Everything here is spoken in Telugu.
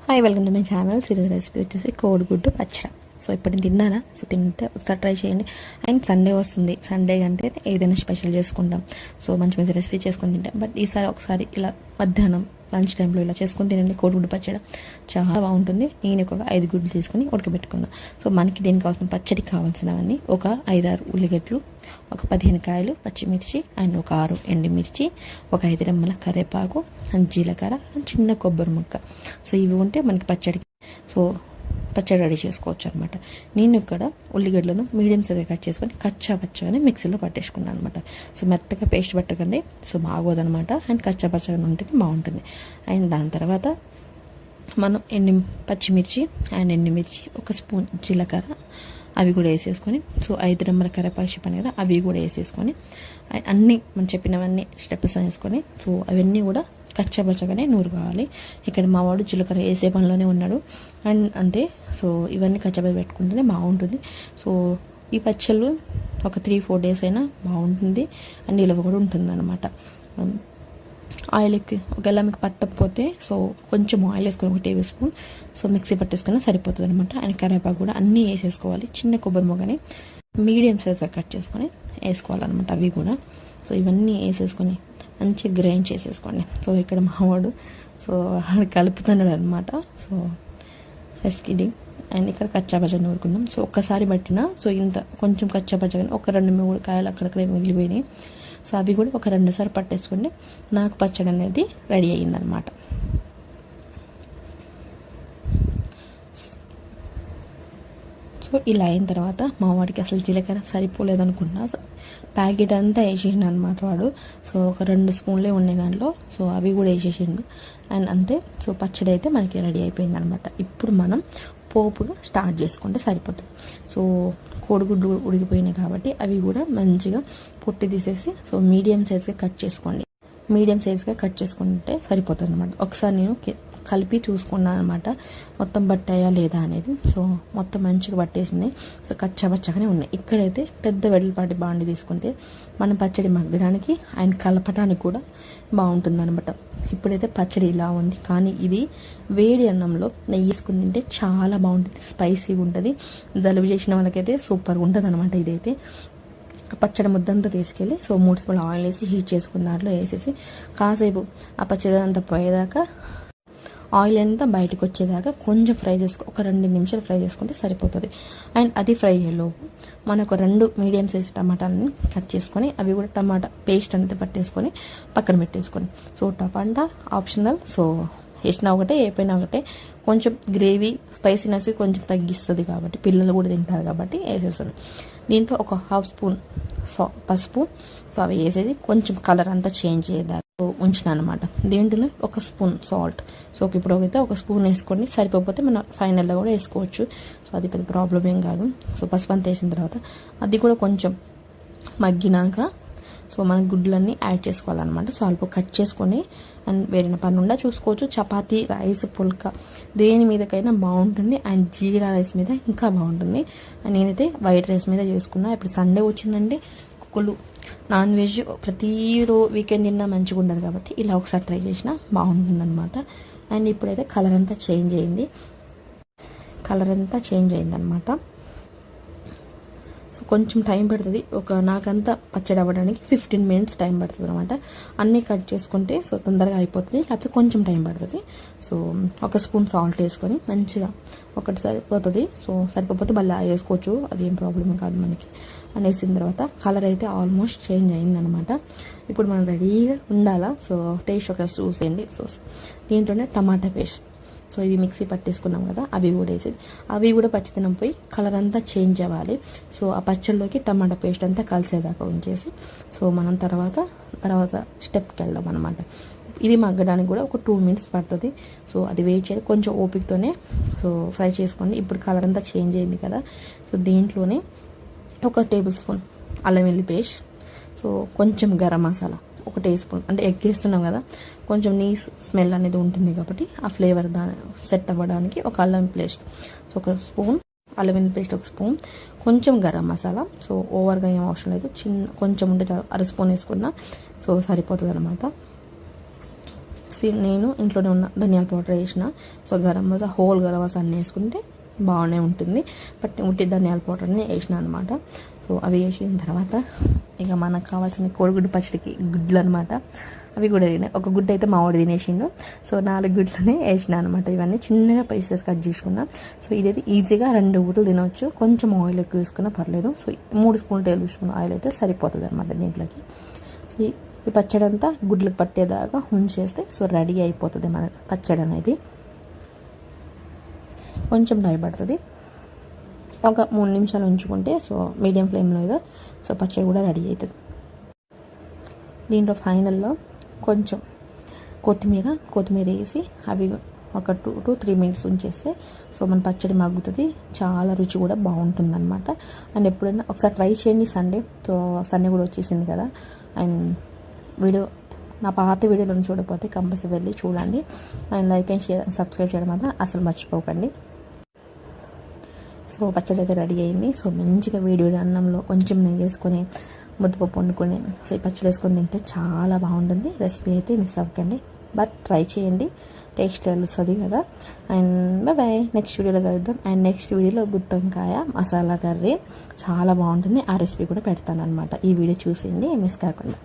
Hi, welcome to my channel. Series recipe వచ్చేసి కోడిగుడ్డు పచ్చడి. సో ఇప్పుడు నేను తిన్నానా? సో తింటే ఒకసారి ట్రై చేయండి. అండ్ సండే వస్తుంది. సండే అంటే ఏదైనా స్పెషల్ చేసుకుంటాం. సో మంచి మంచి రెసిపీ చేసుకొని తింటాం. బట్ ఈసారి ఒకసారి ఇలా మధ్యాహ్నం లంచ్ టైంలో ఇలా చేసుకొని తినండి. కోడిగుడ్డు పచ్చడి చాలా బాగుంటుంది. నేను ఒక 5 గుడ్లు తీసుకొని ఉడకబెట్టుకున్నాను. సో మనకి దీనికి కావాల్సిన పచ్చడి కావాల్సినవన్నీ ఒక 5-6 ఉల్లిగడ్డలు, ఒక 15 కాయలు పచ్చిమిర్చి, అండ్ ఒక 6 ఎండుమిర్చి, ఒక 5 రెమ్మల కరివేపాకు, అండ్ జీలకర్ర, అండ్ చిన్న కొబ్బరి ముక్క. సో ఇవి ఉంటే మనకి పచ్చడి రెడీ చేసుకోవచ్చు అనమాట. నేను ఇక్కడ ఉల్లిగడ్డలను మీడియం సైజ్ కట్ చేసుకొని కచ్చా పచ్చగానే మిక్సీలో పట్టేసుకున్నాను అనమాట. సో మెత్తగా పేస్ట్ పట్టకండి, సో బాగోదనమాట. అండ్ కచ్చా పచ్చగా ఉంటేనే బాగుంటుంది. అండ్ దాని తర్వాత మనం పచ్చిమిర్చి అండ్ ఎండుమిర్చి, ఒక స్పూన్ జీలకర్ర అవి కూడా వేసేసుకొని, సో 5 రెమ్మల కరివేపాకు చెప్పాను కదా, అవి కూడా వేసేసుకొని అన్నీ మనం చెప్పినవన్నీ స్టెప్స్ వేసుకొని, సో అవన్నీ కూడా కచ్చపచ్చగానే నూరు కావాలి. ఇక్కడ మా వాడు జీలకర్ర వేసే పనిలోనే ఉన్నాడు. అండ్ అంతే. సో ఇవన్నీ కచ్చపచ్చ పెట్టుకుంటేనే బాగుంటుంది. సో ఈ పచ్చళ్ళు ఒక 3-4 డేస్ అయినా బాగుంటుంది. అండ్ నిలవ కూడా ఉంటుంది అనమాట. ఆయిల్ ఒకవేళ మీకు పట్టకపోతే సో కొంచెం ఆయిల్ వేసుకొని 1 టేబుల్ స్పూన్ సో మిక్సీ పట్టేసుకొని సరిపోతుంది అనమాట. అండ్ కరివేపాకు కూడా అన్నీ వేసేసుకోవాలి. చిన్న కొబ్బరి మొగ్గని మీడియం సైజ్గా కట్ చేసుకొని వేసుకోవాలన్నమాట. అవి కూడా సో ఇవన్నీ వేసేసుకొని మంచిగా గ్రైండ్ చేసేసుకోండి. సో ఇక్కడ మావాడు సో కలుపుతున్నాడు అనమాట. సో ఫస్ట్ ఇది అండ్ ఇక్కడ కచ్చాపచ్చగా నూరుకున్నాం. సో ఒక్కసారి పట్టినా సో ఇంత కొంచెం కచ్చాపచ్చగా ఒక 2-3 కాయలు అక్కడక్కడే మిగిలిపోయినాయి. సో అవి కూడా ఒక 2 సార్లు పట్టేసుకోండి. నాకు పచ్చడి అనేది రెడీ అయ్యిందనమాట. సో ఇలా అయిన తర్వాత మా వాడికి అసలు జీలకర్ర సరిపోలేదు అనుకున్నా. సో ప్యాకెట్ అంతా వేసేసిండు అనమాట వాడు. సో ఒక 2 స్పూన్లే ఉన్నాయి దాంట్లో. సో అవి కూడా వేసేసిండు. అండ్ అంతే. సో పచ్చడి అయితే మనకి రెడీ అయిపోయింది అనమాట. ఇప్పుడు మనం పోపుగా స్టార్ట్ చేసుకుంటే సరిపోతుంది. సో కోడిగుడ్డు ఉడికిపోయినాయి కాబట్టి అవి కూడా మంచిగా పొట్టి తీసేసి సో మీడియం సైజ్గా కట్ చేసుకోండి. మీడియం సైజ్గా కట్ చేసుకుంటే సరిపోతుంది అనమాట. ఒకసారి నేను కలిపి చూసుకున్నాను అనమాట, మొత్తం పట్టాయా లేదా అనేది. సో మొత్తం మంచిగా పట్టేసింది. సో కచ్చపచ్చగానే ఉన్నాయి. ఇక్కడైతే పెద్ద వెడల్పాటి బాండి తీసుకుంటే మనం పచ్చడి మగ్గడానికి అండ్ కలపడానికి కూడా బాగుంటుంది అనమాట. ఇప్పుడైతే పచ్చడి ఇలా ఉంది, కానీ ఇది వేడి అన్నంలో నెయ్యి వేసుకుని తింటే చాలా బాగుంటుంది. స్పైసీగా ఉంటుంది. జలుబు చేసిన వాళ్ళకైతే సూపర్గా ఉంటుంది అనమాట. ఇదైతే పచ్చడి ముద్దంతా తీసుకెళ్ళి సో 3 స్పూన్లు ఆయిల్ వేసి హీట్ చేసుకున్న దాంట్లో వేసేసి కాసేపు ఆ పచ్చడి అంతా పోయేదాకా ఆయిల్ అంతా బయటకు వచ్చేదాకా కొంచెం ఫ్రై ఒక 2 నిమిషాలు ఫ్రై చేసుకుంటే సరిపోతుంది. అండ్ అది ఫ్రై అయ్యేలోపు మనకు 2 మీడియం సైజ్ టమాటాలని కట్ చేసుకొని అవి కూడా టమాటా పేస్ట్ అనేది పట్టేసుకొని పక్కన పెట్టేసుకొని, సో టమాటా ఆప్షనల్. సో వేసినా ఒకటే వేయపోయినా ఒకటే. కొంచెం గ్రేవీ స్పైసీనెస్ కొంచెం తగ్గిస్తుంది కాబట్టి పిల్లలు కూడా తింటారు కాబట్టి వేసేస్తుంది. దీంట్లో ఒక 1/2 స్పూన్ పసుపు సో అవి వేసేది కొంచెం కలర్ అంతా చేంజ్ అయ్యేదాకా ఉంచిన అనమాట. దీంట్లో 1 స్పూన్ సాల్ట్. సో ఇప్పుడు అయితే 1 స్పూన్ వేసుకోండి. సరిపోతే మనం ఫైనల్లో కూడా వేసుకోవచ్చు. సో అది పెద్ద ప్రాబ్లం ఏం కాదు. సో పసుపు అంతా వేసిన తర్వాత అది కూడా కొంచెం మగ్గినాక సో మన గుడ్లన్నీ యాడ్ చేసుకోవాలన్నమాట. సో అల్ప కట్ చేసుకొని అండ్ వేరిన పనుండా చూసుకోవచ్చు. చపాతీ, రైస్, పుల్కా దేని మీదకైనా బాగుంటుంది. అండ్ జీరా రైస్ మీద ఇంకా బాగుంటుంది. అండ్ నేనైతే వైట్ రైస్ మీద చేసుకున్నా. ఇప్పుడు సండే వచ్చిందంటే కుక్కలు నాన్ వెజ్ ప్రతి వీకెండ్ తిన్నా మంచిగా ఉండదు కాబట్టి ఇలా ఒకసారి ట్రై చేసినా బాగుంటుంది అనమాట. అండ్ ఇప్పుడైతే కలర్ అంతా చేంజ్ అయిందనమాట. సో కొంచెం టైం పడుతుంది. నాకంతా పచ్చడి అవ్వడానికి 15 మినిట్స్ టైం పడుతుంది అనమాట. అన్నీ కట్ చేసుకుంటే సో తొందరగా అయిపోతుంది, లేకపోతే కొంచెం టైం పడుతుంది. సో 1 స్పూన్ సాల్ట్ వేసుకొని మంచిగా ఒకటి సరిపోతుంది. సో సరిపోతే మళ్ళీ వేసుకోవచ్చు, అదేం ప్రాబ్లం కాదు మనకి. అని వేసిన తర్వాత కలర్ అయితే ఆల్మోస్ట్ చేంజ్ అయిందనమాట. ఇప్పుడు మనం రెడీగా ఉండాలా. సో టేస్ట్ ఒక చూసేయండి. సో దీంట్లోనే టమాటా పేస్ట్ సో ఇవి మిక్సీ పట్టేసుకున్నాం కదా, అవి కూడా వేసేది. అవి కూడా పచ్చితనం పోయి కలర్ అంతా చేంజ్ అవ్వాలి. సో ఆ పచ్చళ్ళలోకి టమాటా పేస్ట్ అంతా కలిసేదాకా ఉంచేసి సో మనం తర్వాత స్టెప్కి వెళ్దాం అనమాట. ఇది మగ్గడానికి కూడా ఒక 2 మినిట్స్ పడుతుంది. సో అది వెయిట్ చేయాలి. కొంచెం ఓపికతోనే సో ఫ్రై చేసుకోండి. ఇప్పుడు కలర్ అంతా చేంజ్ అయింది కదా. సో దీంట్లోనే 1 టేబుల్ స్పూన్ అల్లం వెల్లుల్లి పేస్ట్, సో కొంచెం గరం మసాలా 1 టీ స్పూన్, అంటే ఎగ్ వేస్తున్నాం కదా కొంచెం నీస్ స్మెల్ అనేది ఉంటుంది కాబట్టి ఆ ఫ్లేవర్ సెట్ అవ్వడానికి ఒక అల్లం పేస్ట్ సో 1 స్పూన్, అల్లం వెల్లుల్లి పేస్ట్ 1 స్పూన్, కొంచెం గరం మసాలా. సో ఓవర్గా ఏం అవసరం లేదు, కొంచెం ఉంటే 1/2 స్పూన్ వేసుకున్నా సో సరిపోతుంది అనమాట. నేను ఇంట్లోనే ఉన్న ధనియాల పౌడర్ వేసిన. సో గరం మసాలా హోల్ గరం మసాలా అన్నీ వేసుకుంటే బాగానే ఉంటుంది. బట్ ఉట్టి ధనియాల పౌడర్ని వేసిన అనమాట. సో అవి వేసిన తర్వాత ఇక మనకు కావాల్సిన కోడిగుడ్డు పచ్చడికి గుడ్లు అనమాట. అవి కూడా వేసినాయి. ఒక గుడ్డు అయితే మా వాడు తినేసిండు. సో 4 గుడ్లనే వేసిన అనమాట. ఇవన్నీ చిన్నగా పీసెస్ కట్ చేసుకున్నా. సో ఇదైతే ఈజీగా 2 గుడ్లు తినవచ్చు. కొంచెం ఆయిల్ ఎక్కువ వేసుకున్నా పర్లేదు. So 3 spoon table spoon oil అయితే సరిపోతుంది అనమాట దీంట్లోకి. సో ఈ పచ్చడి అంతా గుడ్లకు పట్టేదాకా ఉంచేస్తే సో రెడీ అయిపోతుంది మన పచ్చడి అనేది. కొంచెం టైం పడుతుంది. ఒక 3 నిమిషాలు ఉంచుకుంటే సో మీడియం ఫ్లేమ్లో ఏదో సో పచ్చడి కూడా రెడీ అవుతుంది. దీంట్లో ఫైనల్లో కొంచెం కొత్తిమీర వేసి అవి ఒక 2 to 3 మినిట్స్ ఉంచేస్తే సో మన పచ్చడి మగ్గుతుంది. చాలా రుచి కూడా బాగుంటుంది అనమాట. అండ్ ఎప్పుడైనా ఒకసారి ట్రై చేయండి. సండే కూడా వచ్చేసింది కదా. అండ్ నా పాత వీడియోలను చూడకపోతే కంపల్సరీ వెళ్ళి చూడండి. And like and share subscribe చేయడం మాత్రం అసలు మర్చిపోకండి. సో పచ్చడి అయితే రెడీ అయింది. సో మంచిగా వేడి అన్నంలో కొంచెం నెయ్యి వేసుకొని ముద్దపప్పు వండుకొని సో ఈ పచ్చడి వేసుకొని తింటే చాలా బాగుంటుంది. రెసిపీ అయితే మిస్ అవ్వకండి, బట్ ట్రై చేయండి, టేస్ట్ తెలుస్తుంది కదా. అండ్ బాయ్, నెక్స్ట్ వీడియోలో కలుద్దాం. అండ్ నెక్స్ట్ వీడియోలో గుత్తొంకాయ మసాలా కర్రీ చాలా బాగుంటుంది. ఆ రెసిపీ కూడా పెడతాను అనమాట. ఈ వీడియో చూసింది మిస్ కాకుండా.